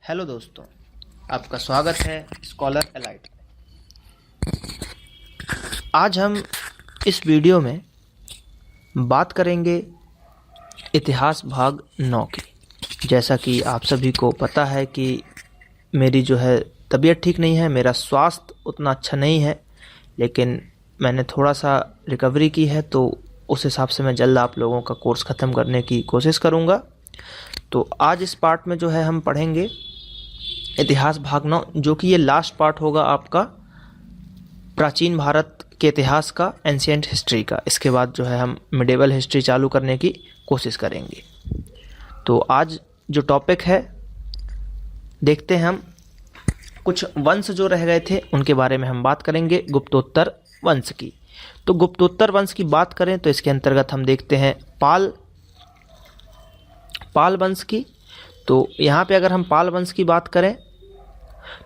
Hello दोस्तों, आपका स्वागत है स्कॉलर एलाइट में। आज हम इस वीडियो में बात करेंगे इतिहास भाग 9 की। जैसा कि आप सभी को पता है कि मेरी जो है तबीयत ठीक नहीं है, मेरा स्वास्थ्य उतना अच्छा नहीं है, लेकिन मैंने थोड़ा सा रिकवरी की है, तो उस हिसाब से मैं जल्द आप लोगों का कोर्स ख़त्म करने की कोशिश करूँगा। तो आज इस पार्ट में जो है हम पढ़ेंगे इतिहास भाग 9, जो कि ये लास्ट पार्ट होगा आपका प्राचीन भारत के इतिहास का, एंशिएंट हिस्ट्री का। इसके बाद जो है हम मिडिवल हिस्ट्री चालू करने की कोशिश करेंगे। तो आज जो टॉपिक है, देखते हैं हम कुछ वंश जो रह गए थे उनके बारे में हम बात करेंगे, गुप्तोत्तर वंश की। तो गुप्तोत्तर वंश की बात करें तो इसके अंतर्गत हम देखते हैं पाल वंश की। तो यहाँ पे अगर हम पाल वंश की बात करें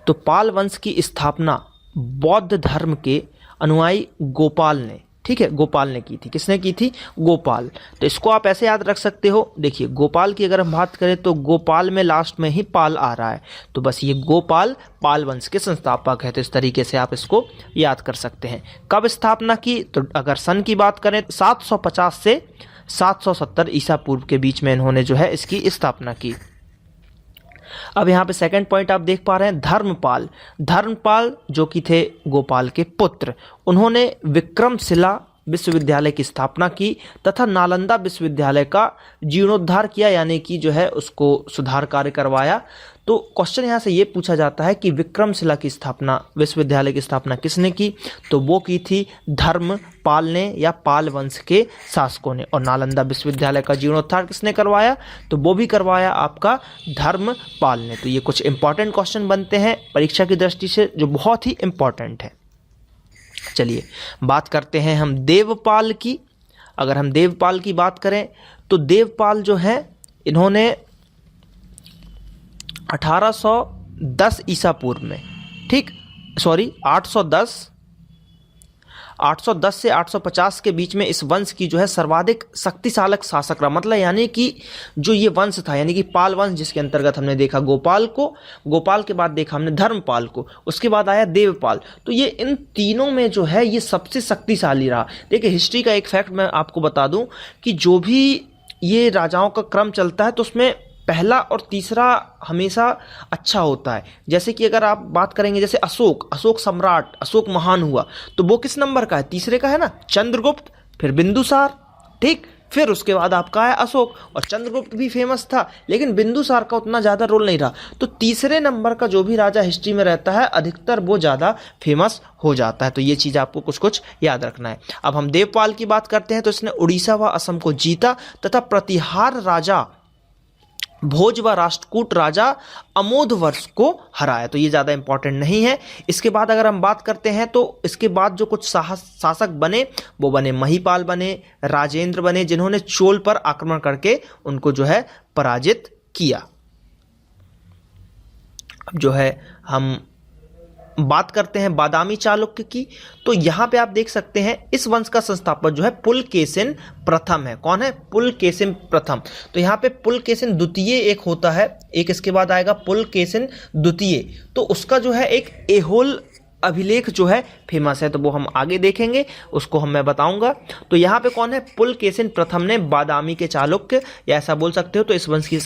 तो पाल वंश की स्थापना बौद्ध धर्म के अनुयायी गोपाल ने, ठीक है, गोपाल ने की थी। किसने की थी? गोपाल। तो इसको आप ऐसे याद रख सकते हो। देखिए, गोपाल की अगर हम बात करें तो गोपाल में लास्ट में ही पाल आ रहा है, तो बस ये गोपाल पाल वंश के संस्थापक है। तो इस तरीके से आप इसको याद कर सकते हैं। कब स्थापना की? तो अगर सन की बात करें 750 से 770 ईसा पूर्व के बीच में इन्होंने जो है इसकी स्थापना की। अब यहाँ पे सेकंड पॉइंट आप देख पा रहे हैं, धर्मपाल जो कि थे गोपाल के पुत्र, उन्होंने विक्रमशिला विश्वविद्यालय की स्थापना की तथा नालंदा विश्वविद्यालय का जीर्णोद्धार किया, यानी कि जो है उसको सुधार कार्य करवाया। तो क्वेश्चन यहाँ से ये पूछा जाता है कि विक्रमशिला की स्थापना, विश्वविद्यालय की स्थापना किसने की? तो वो की थी धर्मपाल ने या पाल वंश के शासकों ने। और नालंदा विश्वविद्यालय का जीर्णोद्धार किसने करवाया? तो वो भी करवाया आपका धर्मपाल ने। तो ये कुछ इंपॉर्टेंट क्वेश्चन बनते हैं परीक्षा की दृष्टि से, जो बहुत ही इंपॉर्टेंट है। चलिए बात करते हैं हम देवपाल की। अगर हम देवपाल की बात करें तो देवपाल जो है इन्होंने 1810 ईसा पूर्व में, ठीक, सॉरी 810 से 850 के बीच में इस वंश की जो है सर्वाधिक शक्तिशाली शासक रहा। मतलब यानी कि जो ये वंश था, यानी कि पाल वंश, जिसके अंतर्गत हमने देखा गोपाल को, गोपाल के बाद देखा हमने धर्मपाल को, उसके बाद आया देवपाल। तो ये इन तीनों में जो है ये सबसे शक्तिशाली रहा। देखिए, हिस्ट्री का एक फैक्ट मैं आपको बता दूं कि जो भी ये राजाओं का क्रम चलता है तो उसमें पहला और तीसरा हमेशा अच्छा होता है। जैसे कि अगर आप बात करेंगे, जैसे अशोक सम्राट, अशोक महान हुआ, तो वो किस नंबर का है? तीसरे का है ना। चंद्रगुप्त, फिर बिंदुसार, ठीक, फिर उसके बाद आपका है अशोक। और चंद्रगुप्त भी फेमस था, लेकिन बिंदुसार का उतना ज़्यादा रोल नहीं रहा। तो तीसरे नंबर का जो भी राजा हिस्ट्री में रहता है, अधिकतर वो ज़्यादा फेमस हो जाता है। तो ये चीज़ आपको कुछ कुछ याद रखना है। अब हम देवपाल की बात करते हैं तो इसने उड़ीसा व असम को जीता तथा प्रतिहार राजा भोज व राष्ट्रकूट राजा अमोध वर्ष को हराया। तो ये ज़्यादा इंपॉर्टेंट नहीं है। इसके बाद अगर हम बात करते हैं तो इसके बाद जो कुछ शासक बने, वो बने महिपाल बने, राजेंद्र बने, जिन्होंने चोल पर आक्रमण करके उनको जो है पराजित किया। अब जो है हम बात करते हैं बादामी चालुक्य की। तो यहाँ पे आप देख सकते हैं इस वंश का संस्थापक जो है पुलकेशिन प्रथम है। कौन है? पुलकेशिन प्रथम। तो यहाँ पे पुलकेशिन द्वितीय एक होता है, एक इसके बाद आएगा पुलकेशिन द्वितीय। तो उसका जो है एक एहोल अभिलेख जो है फेमस है, तो वो हम आगे देखेंगे, उसको मैं बताऊंगा। तो यहाँ पे कौन है? पुलकेशिन प्रथम ने बादामी के चालुक्य, या ऐसा बोल सकते हो। तो इस वंश की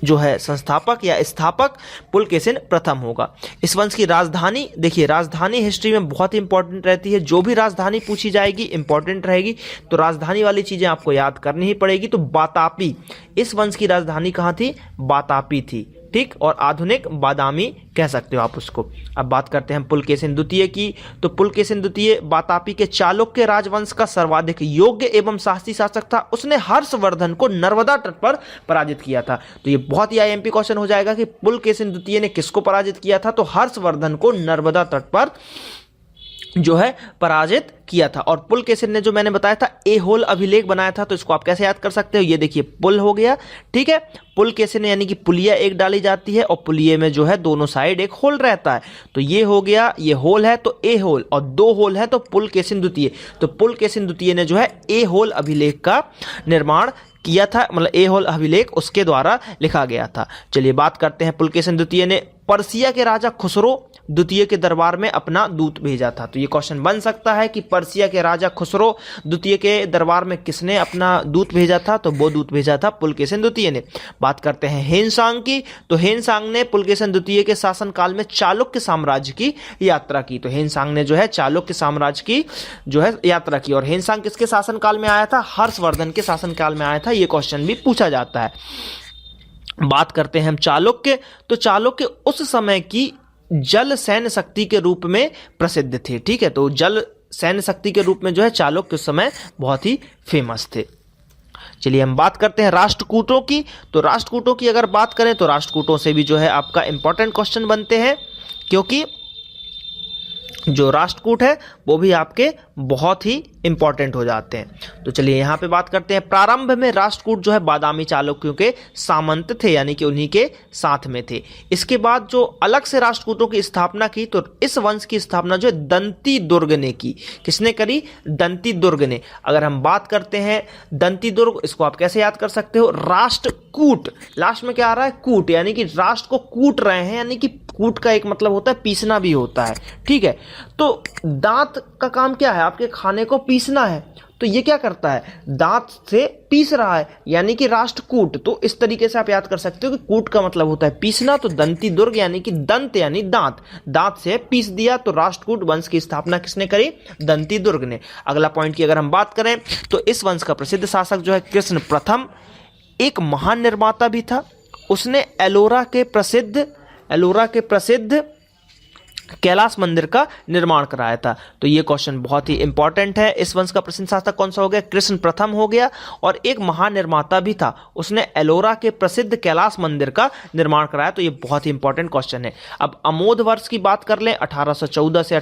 जो है संस्थापक या स्थापक पुलकेशिन प्रथम होगा। इस वंश की राजधानी, देखिए राजधानी हिस्ट्री में बहुत ही इंपॉर्टेंट रहती है। जो भी राजधानी पूछी जाएगी इंपॉर्टेंट रहेगी, तो राजधानी वाली चीजें आपको याद करनी ही पड़ेगी। तो बातापी, इस वंश की राजधानी कहाँ थी? बातापी थी, ठीक, और आधुनिक बादामी कह सकते हो आप उसको। अब बात करते हैं पुलकेशिन द्वितीय की। तो पुलकेशिन द्वितीय बातापी के चालुक्य राजवंश का सर्वाधिक योग्य एवं साहसी शासक था। उसने हर्षवर्धन को नर्मदा तट पर पराजित किया था। तो ये बहुत ही आईएमपी क्वेश्चन हो जाएगा कि पुलकेशिन द्वितीय ने किसको पराजित किया था? तो हर्षवर्धन को नर्मदा तट पर जो है पराजित किया था। और पुलकेशिन ने जो मैंने बताया था एहोल अभिलेख बनाया था, तो इसको आप कैसे याद कर सकते हो? ये देखिए पुल हो गया, ठीक है, पुलकेशिन यानी कि पुलिया एक डाली जाती है और पुलिये में जो है दोनों साइड एक होल रहता है। तो ये हो गया, ये होल है तो ए होल, और दो होल है तो पुलकेशिन द्वितीय। तो पुलकेशिन द्वितीय ने जो है ए होल अभिलेख का निर्माण किया था, मतलब ऐहोल अभिलेख उसके द्वारा लिखा गया था। चलिए बात करते हैं, पुलकेशिन द्वितीय ने पर्सिया के राजा खुसरो द्वितीय के दरबार में अपना दूत भेजा था। तो ये क्वेश्चन बन सकता है कि पर्सिया के राजा खुसरो द्वितीय के दरबार में किसने अपना दूत भेजा था, तो वो दूत भेजा था पुलकेशिन द्वितीय ने। बात करते हैं हेनसांग की, तो हेनसांग ने पुलकेशिन द्वितीय के शासनकाल में चालुक्य साम्राज्य की यात्रा की। तो हेनसांग ने जो है चालुक्य साम्राज्य की जो है यात्रा की। और हेनसांग किसके शासनकाल में आया था, हर्षवर्धन के शासनकाल में आया था। ये क्वेश्चन भी पूछा जाता है। बात करते हैं हम चालुक्य, तो चालुक्य उस समय की जल सैन्य शक्ति के रूप में प्रसिद्ध थे। ठीक है, तो जल सैन्य शक्ति के रूप में जो है चालुक्य उस समय बहुत ही फेमस थे। चलिए हम बात करते हैं राष्ट्रकूटों की, तो राष्ट्रकूटों की अगर बात करें तो राष्ट्रकूटों से भी जो है आपका इंपॉर्टेंट क्वेश्चन बनते हैं, क्योंकि जो राष्ट्रकूट है वो भी आपके बहुत ही इंपॉर्टेंट हो जाते हैं। तो चलिए यहाँ पे बात करते हैं, प्रारंभ में राष्ट्रकूट जो है बादामी चालुक्यों के सामंत थे, यानी कि उन्हीं के साथ में थे। इसके बाद जो अलग से राष्ट्रकूटों की स्थापना की, तो इस वंश की स्थापना जो है दंती दुर्ग ने की। किसने करी, दंती दुर्ग ने। अगर हम बात करते हैं दंती दुर्ग, इसको आप कैसे याद कर सकते हो, राष्ट्रकूट, लास्ट में क्या आ रहा है, कूट, यानी कि राष्ट्र को कूट रहे हैं, यानी कि कूट का एक मतलब होता है पीसना भी होता है। ठीक है, तो दांत का काम क्या है, आपके खाने को पीसना है, तो ये क्या करता है, दांत से पीस रहा है, यानी कि राष्ट्रकूट। तो इस तरीके से आप याद कर सकते हो कि कूट का मतलब होता है पीसना, तो दंती दुर्ग यानी कि दंत यानी दांत, दांत से पीस दिया। तो राष्ट्रकूट वंश की स्थापना किसने करी, दंती दुर्ग ने। अगला पॉइंट की अगर हम बात करें तो इस वंश का प्रसिद्ध शासक जो है कृष्ण प्रथम, एक महान निर्माता भी था। उसने एलोरा के प्रसिद्ध कैलाश मंदिर का निर्माण कराया था। तो ये क्वेश्चन बहुत ही इंपॉर्टेंट है। इस वंश का प्रसिद्ध शासक कौन सा हो गया, कृष्ण प्रथम हो गया, और एक महान निर्माता भी था, उसने एलोरा के प्रसिद्ध कैलाश मंदिर का निर्माण कराया। तो ये बहुत ही इंपॉर्टेंट क्वेश्चन है। अब अमोद वर्ष की बात कर लें, 814 से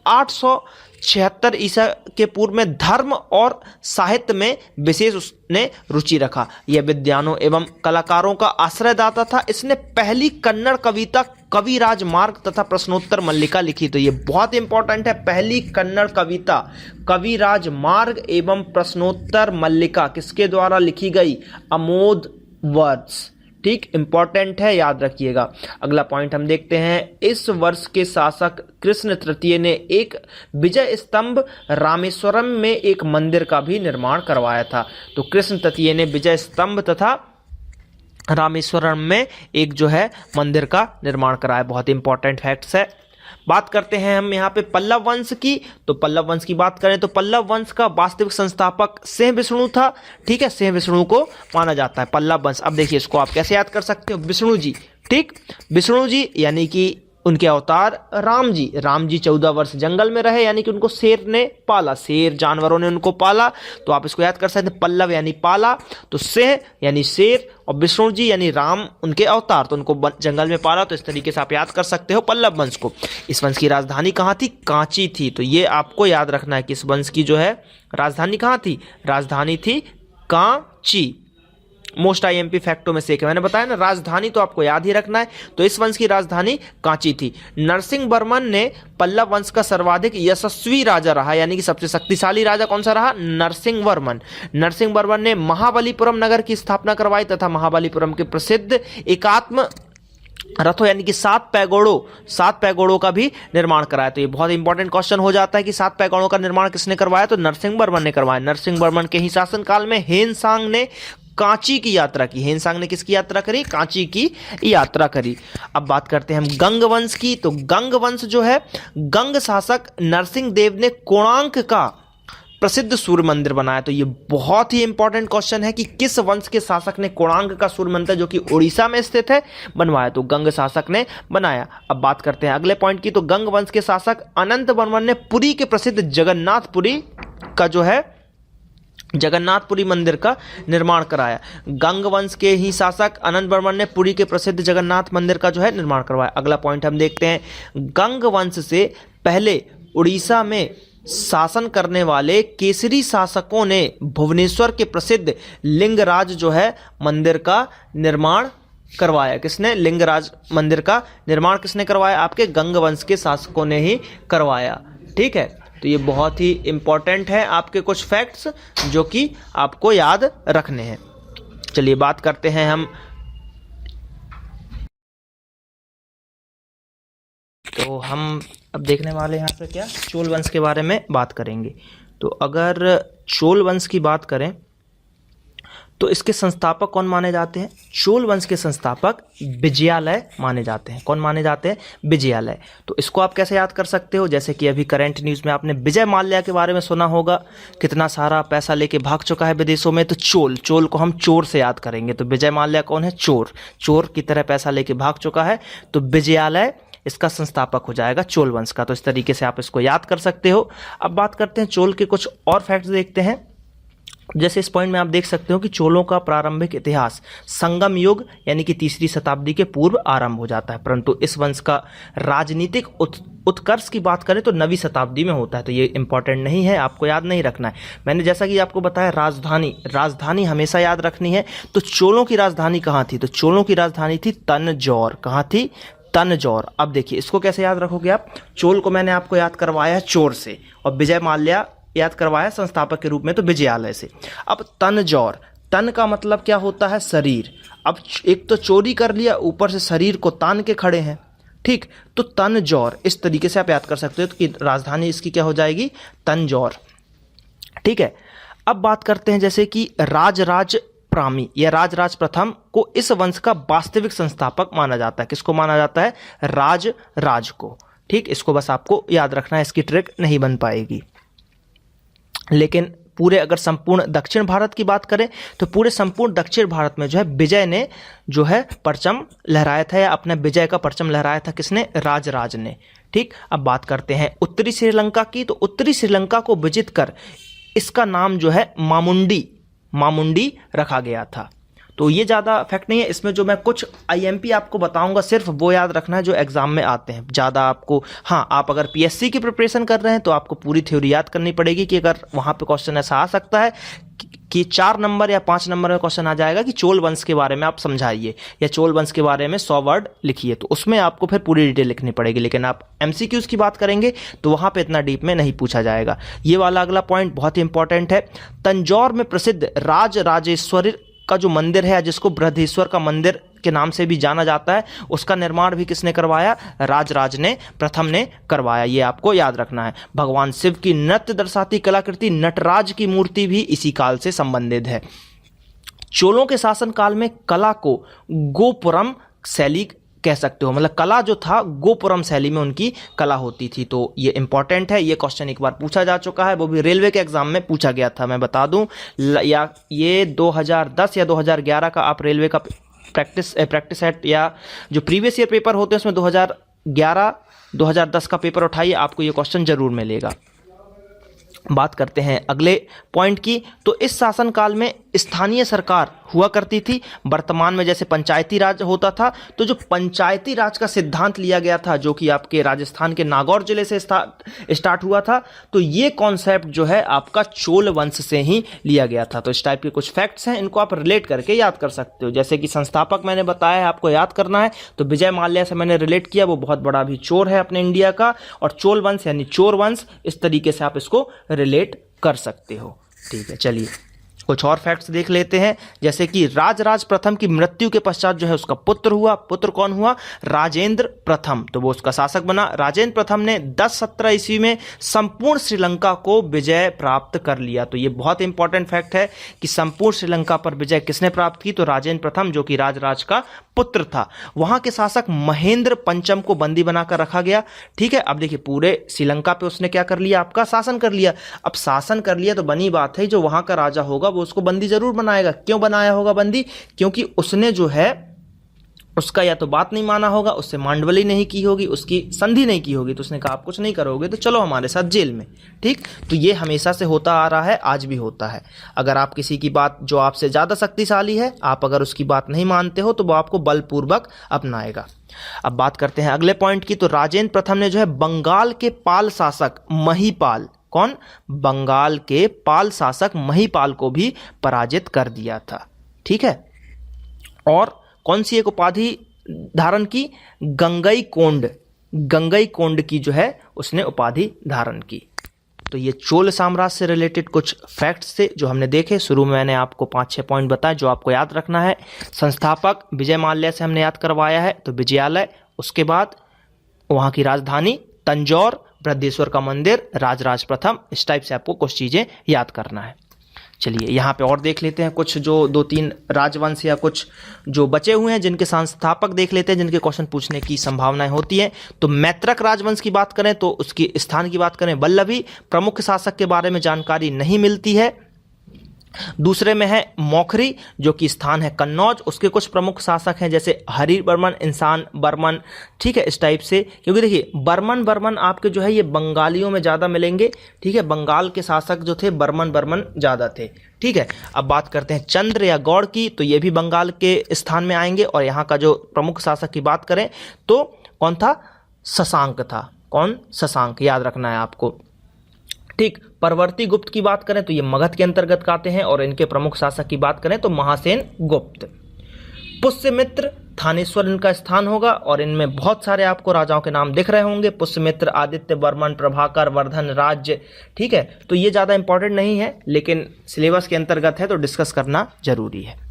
876 ईसा के पूर्व में धर्म और साहित्य में विशेष उसने रुचि रखा। यह विद्वानों एवं कलाकारों का आश्रयदाता था। इसने पहली कन्नड़ कविता कविराज मार्ग तथा प्रश्नोत्तर मल्लिका लिखी। तो ये बहुत इंपॉर्टेंट है, पहली कन्नड़ कविता कविराज मार्ग एवं प्रश्नोत्तर मल्लिका किसके द्वारा लिखी गई, अमोद वर्ष। ठीक, इंपॉर्टेंट है, याद रखिएगा। अगला पॉइंट हम देखते हैं, इस वर्ष के शासक कृष्ण तृतीय ने एक विजय स्तंभ रामेश्वरम में एक मंदिर का भी निर्माण करवाया था। तो कृष्ण तृतीय ने विजय स्तंभ तथा रामेश्वरम में एक जो है मंदिर का निर्माण कराया। बहुत इंपॉर्टेंट फैक्ट्स है। बात करते हैं हम यहाँ पे पल्लव वंश की, तो पल्लव वंश की बात करें तो पल्लव वंश का वास्तविक संस्थापक सिंह विष्णु था। ठीक है, सिंह विष्णु को माना जाता है पल्लव वंश। अब देखिए इसको आप कैसे याद कर सकते हो, विष्णु जी। ठीक, विष्णु जी यानी कि उनके अवतार राम जी। राम जी 14 वर्ष जंगल में रहे, यानी कि उनको शेर ने पाला, शेर जानवरों ने उनको पाला। तो आप इसको याद कर सकते हैं, पल्लव यानी पाला, तो सिंह यानी शेर, और विष्णु जी यानी राम उनके अवतार, तो उनको जंगल में पाला। तो इस तरीके से आप याद कर सकते हो पल्लव वंश को। इस वंश की राजधानी कहाँ थी, कांची थी। तो ये आपको याद रखना है कि इस वंश की जो है राजधानी कहाँ थी, राजधानी थी कांची। मोस्ट आईएमपी फैक्टों में से एक है, मैंने बताया ना, राजधानी तो आपको याद ही रखना है। तो इस वंश की राजधानी कांची थी। नरसिंह वर्मन ने पल्लव वंश का सर्वाधिक यशस्वी राजा रहा, यानी कि सबसे शक्तिशाली राजा कौन सा रहा, नरसिंह वर्मन। नरसिंह वर्मन ने महाबलीपुरम नगर की स्थापना करवाई तथा महाबलीपुरम के प्रसिद्ध एकात्म रथों यानी कि 7 पैगोड़ों का भी निर्माण कराया। तो ये बहुत इंपॉर्टेंट क्वेश्चन हो जाता है कि 7 पैगोड़ों का निर्माण किसने करवाया, तो नरसिंह वर्मन ने करवाया। नरसिंह वर्मन के ही शासनकाल में हेनसांग ने कांची की यात्रा की। हेनसांग ने किसकी यात्रा करी, कांची की यात्रा करी। अब बात करते हैं हम गंग वंश की, तो गंग वंश जो है, गंग शासक नरसिंह देव ने कोणार्क का प्रसिद्ध सूर्य मंदिर बनाया। तो ये बहुत ही इंपॉर्टेंट क्वेश्चन है कि किस वंश के शासक ने कोणार्क का सूर्य मंदिर जो कि उड़ीसा में स्थित है बनवाया, तो गंग शासक ने बनाया। अब बात करते हैं अगले पॉइंट की, तो गंग वंश के शासक अनंत वर्मन ने पुरी के प्रसिद्ध जगन्नाथपुरी का जो है जगन्नाथपुरी मंदिर का निर्माण कराया। गंग वंश के ही शासक अनंत वर्मन ने पुरी के प्रसिद्ध जगन्नाथ मंदिर का जो है निर्माण करवाया। अगला पॉइंट हम देखते हैं, गंग वंश से पहले उड़ीसा में शासन करने वाले केसरी शासकों ने भुवनेश्वर के प्रसिद्ध लिंगराज जो है मंदिर का निर्माण करवाया। किसने, लिंगराज मंदिर का निर्माण किसने करवाया, आपके गंग वंश के शासकों ने ही करवाया। ठीक है, तो ये बहुत ही इंपॉर्टेंट है आपके कुछ फैक्ट्स जो कि आपको याद रखने हैं। चलिए बात करते हैं हम, तो हम अब देखने वाले यहाँ पे क्या, चोल वंश के बारे में बात करेंगे। तो अगर चोल वंश की बात करें तो इसके संस्थापक कौन माने जाते हैं? चोल वंश के संस्थापक विजयालय माने जाते हैं। कौन माने जाते हैं? विजयालय। तो इसको आप कैसे याद कर सकते हो? जैसे कि अभी करंट न्यूज़ में आपने विजय माल्या के बारे में सुना होगा, कितना सारा पैसा लेके भाग चुका है विदेशों में। तो चोल को हम चोर से याद करेंगे। तो विजय माल्या कौन है? चोर की तरह पैसा लेके भाग चुका है। तो विजयालय इसका संस्थापक हो जाएगा चोल वंश का। तो इस तरीके से आप इसको याद कर सकते हो। अब बात करते हैं चोल के कुछ और फैक्ट्स देखते हैं। जैसे इस पॉइंट में आप देख सकते हो कि चोलों का प्रारंभिक इतिहास संगम युग यानी कि 3री शताब्दी के पूर्व आरंभ हो जाता है, परंतु इस वंश का राजनीतिक उत्कर्ष की बात करें तो 9वीं शताब्दी में होता है। तो ये इंपॉर्टेंट नहीं है, आपको याद नहीं रखना है। मैंने जैसा कि आपको बताया राजधानी हमेशा याद रखनी है। तो चोलों की राजधानी कहाँ थी? तो चोलों की राजधानी थी तंजौर। कहाँ थी? तंजौर। अब देखिए इसको कैसे याद रखोगे आप? चोल को मैंने आपको याद करवाया चोर से और विजय माल्या याद करवाया संस्थापक के रूप में तो विजयालय से। अब तंजौर, तन का मतलब क्या होता है? शरीर। अब एक तो चोरी कर लिया, ऊपर से शरीर को तान के खड़े हैं, ठीक। तो तंजौर इस तरीके से आप याद कर सकते हो कि राजधानी इसकी क्या हो जाएगी? तंजौर, ठीक है। अब बात करते हैं जैसे कि राजराज प्रामी या राजराज प्रथम को इस वंश का वास्तविक संस्थापक माना जाता है। किसको माना जाता है? राज को, ठीक। इसको बस आपको याद रखना है, इसकी ट्रिक नहीं बन पाएगी। लेकिन पूरे अगर संपूर्ण दक्षिण भारत की बात करें तो पूरे संपूर्ण दक्षिण भारत में जो है विजय ने जो है परचम लहराया था, या अपने विजय का परचम लहराया था। किसने? राजराज ने, ठीक। अब बात करते हैं उत्तरी श्रीलंका की। तो उत्तरी श्रीलंका को विजित कर इसका नाम जो है मामुंडी रखा गया था। तो ये ज़्यादा फैक्ट नहीं है इसमें, जो मैं कुछ आईएमपी आपको बताऊंगा सिर्फ वो याद रखना है जो एग्जाम में आते हैं। ज़्यादा आपको, हाँ, आप अगर पीएससी की प्रिपरेशन कर रहे हैं तो आपको पूरी थ्योरी याद करनी पड़ेगी कि अगर वहाँ पे क्वेश्चन ऐसा आ सकता है कि 4 नंबर या 5 नंबर में क्वेश्चन आ जाएगा कि चोल वंश के बारे में आप समझाइए या चोल वंश के बारे में 100 वर्ड लिखिए, तो उसमें आपको फिर पूरी डिटेल लिखनी पड़ेगी। लेकिन आप एमसीक्यूज की बात करेंगे तो वहाँ पे इतना डीप में नहीं पूछा जाएगा। ये वाला अगला पॉइंट बहुत ही इंपॉर्टेंट है। तंजौर में प्रसिद्ध राजराजेश्वरी का जो मंदिर है, जिसको बृहदीश्वर का मंदिर के नाम से भी जाना जाता है, उसका निर्माण भी किसने करवाया? राजराज ने प्रथम ने करवाया। ये आपको याद रखना है। भगवान शिव की नृत्य दर्शाती कलाकृति नटराज की मूर्ति भी इसी काल से संबंधित है। चोलों के शासनकाल में कला को गोपुरम शैली कह सकते हो, मतलब कला जो था गोपुरम शैली में उनकी कला होती थी। तो ये इंपॉर्टेंट है, ये क्वेश्चन एक बार पूछा जा चुका है, वो भी रेलवे के एग्जाम में पूछा गया था। मैं बता दूं, या ये 2010 या 2011 का आप रेलवे का प्रैक्टिस सेट या जो प्रीवियस ईयर पेपर होते हैं उसमें 2011 2010 का पेपर उठाइए, आपको ये क्वेश्चन जरूर मिलेगा। बात करते हैं अगले पॉइंट की। तो इस शासनकाल में स्थानीय सरकार हुआ करती थी। वर्तमान में जैसे पंचायती राज होता था, तो जो पंचायती राज का सिद्धांत लिया गया था जो कि आपके राजस्थान के नागौर जिले से स्टार्ट हुआ था, तो ये कॉन्सेप्ट जो है आपका चोल वंश से ही लिया गया था। तो इस टाइप के कुछ फैक्ट्स हैं, इनको आप रिलेट करके याद कर सकते हो। जैसे कि संस्थापक मैंने बताया है, आपको याद करना है। तो विजय माल्या से मैंने रिलेट किया, वो बहुत बड़ा भी चोर है अपने इंडिया का, और चोल वंश यानी चोर वंश, इस तरीके से आप इसको रिलेट कर सकते हो। ठीक है, चलिए कुछ और फैक्ट्स देख लेते हैं। जैसे कि राजराज प्रथम की मृत्यु के पश्चात जो है उसका पुत्र हुआ। पुत्र कौन हुआ? राजेंद्र प्रथम, तो वो उसका शासक बना। राजेंद्र प्रथम ने 1017 ईस्वी में संपूर्ण श्रीलंका को विजय प्राप्त कर लिया। तो ये बहुत इंपॉर्टेंट फैक्ट है कि संपूर्ण श्रीलंका पर विजय किसने प्राप्त की? तो राजेंद्र प्रथम, जो कि राजराज का पुत्र था। वहां के शासक महेंद्र पंचम को बंदी बनाकर रखा गया। ठीक है, अब देखिए पूरे श्रीलंका पे उसने क्या कर लिया? आपका शासन कर लिया। अब शासन कर लिया तो बनी बात है, जो वहां का राजा होगा वो उसको बंदी जरूर बनाएगा। क्यों बनाया होगा बंदी? क्योंकि उसने जो है उसका या तो बात नहीं माना होगा, उससे मांडवली नहीं की होगी, उसकी संधि नहीं की होगी, तो उसने कहा आप कुछ नहीं करोगे तो चलो हमारे साथ जेल में। ठीक, तो ये हमेशा से होता आ रहा है, आज भी होता है। अगर आप किसी की बात जो आपसे ज्यादा शक्तिशाली है, आप अगर उसकी बात नहीं मानते हो तो वो आपको बलपूर्वक अपनाएगा। अब बात करते हैं अगले पॉइंट की। तो राजेंद्र प्रथम ने जो है बंगाल के पाल शासक महिपाल, कौन? बंगाल के पाल शासक महिपाल को भी पराजित कर दिया था। ठीक है, और कौन सी एक उपाधि धारण की? गंगई कोंड की जो है उसने उपाधि धारण की। तो ये चोल साम्राज्य से रिलेटेड कुछ फैक्ट्स थे जो हमने देखे। शुरू में मैंने आपको 5-6 पॉइंट बताए जो आपको याद रखना है। संस्थापक विजय माल्या से हमने याद करवाया है, तो विजयालय, उसके बाद वहाँ की राजधानी तंजौर, बृहदेश्वर का मंदिर, राजराज प्रथम, इस टाइप से आपको कुछ चीज़ें याद करना है। चलिए यहाँ पे और देख लेते हैं कुछ जो 2-3 राजवंश या कुछ जो बचे हुए हैं जिनके संस्थापक देख लेते हैं, जिनके क्वेश्चन पूछने की संभावनाएं होती हैं। तो मैत्रक राजवंश की बात करें तो उसकी स्थान की बात करें वल्लभी, प्रमुख शासक के बारे में जानकारी नहीं मिलती है। दूसरे में है मौखरी जो कि स्थान है कन्नौज, उसके कुछ प्रमुख शासक हैं जैसे हरि बर्मन, इंसान बर्मन, ठीक है, इस टाइप से। क्योंकि देखिए बर्मन आपके जो है ये बंगालियों में ज़्यादा मिलेंगे, ठीक है, बंगाल के शासक जो थे बर्मन ज़्यादा थे, ठीक है। अब बात करते हैं चंद्र या गौड़ की, तो ये भी बंगाल के स्थान में आएंगे। और यहाँ का जो प्रमुख शासक की बात करें तो कौन था, शशांक था। कौन, शशांक, याद रखना है आपको, ठीक। परवर्ती गुप्त की बात करें तो ये मगध के अंतर्गत आते हैं। और इनके प्रमुख शासक की बात करें तो महासेन गुप्त। पुष्यमित्र, थानेश्वर इनका स्थान होगा। और इनमें बहुत सारे आपको राजाओं के नाम दिख रहे होंगे, पुष्यमित्र, आदित्य वर्मन, प्रभाकर, वर्धन, राज्य, ठीक है। तो ये ज़्यादा इंपॉर्टेंट नहीं है लेकिन सिलेबस के अंतर्गत है तो डिस्कस करना जरूरी है।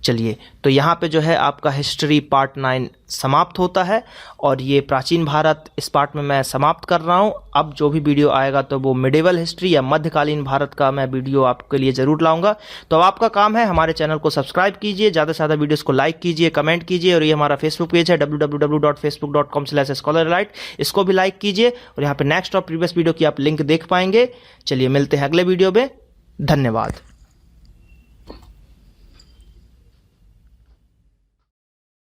चलिए, तो यहाँ पे जो है आपका हिस्ट्री पार्ट 9 समाप्त होता है। और ये प्राचीन भारत इस पार्ट में मैं समाप्त कर रहा हूँ। अब जो भी वीडियो आएगा तो वो मिडिवल हिस्ट्री या मध्यकालीन भारत का मैं वीडियो आपके लिए ज़रूर लाऊंगा। तो अब आपका काम है हमारे चैनल को सब्सक्राइब कीजिए, ज़्यादा से ज़्यादा वीडियोस को लाइक कीजिए, कमेंट कीजिए। और ये हमारा फेसबुक पेज है www.facebook.com/scholarlight, इसको भी लाइक कीजिए। और यहाँ पे नेक्स्ट और प्रीवियस वीडियो की आप लिंक देख पाएंगे। चलिए मिलते हैं अगले वीडियो में, धन्यवाद।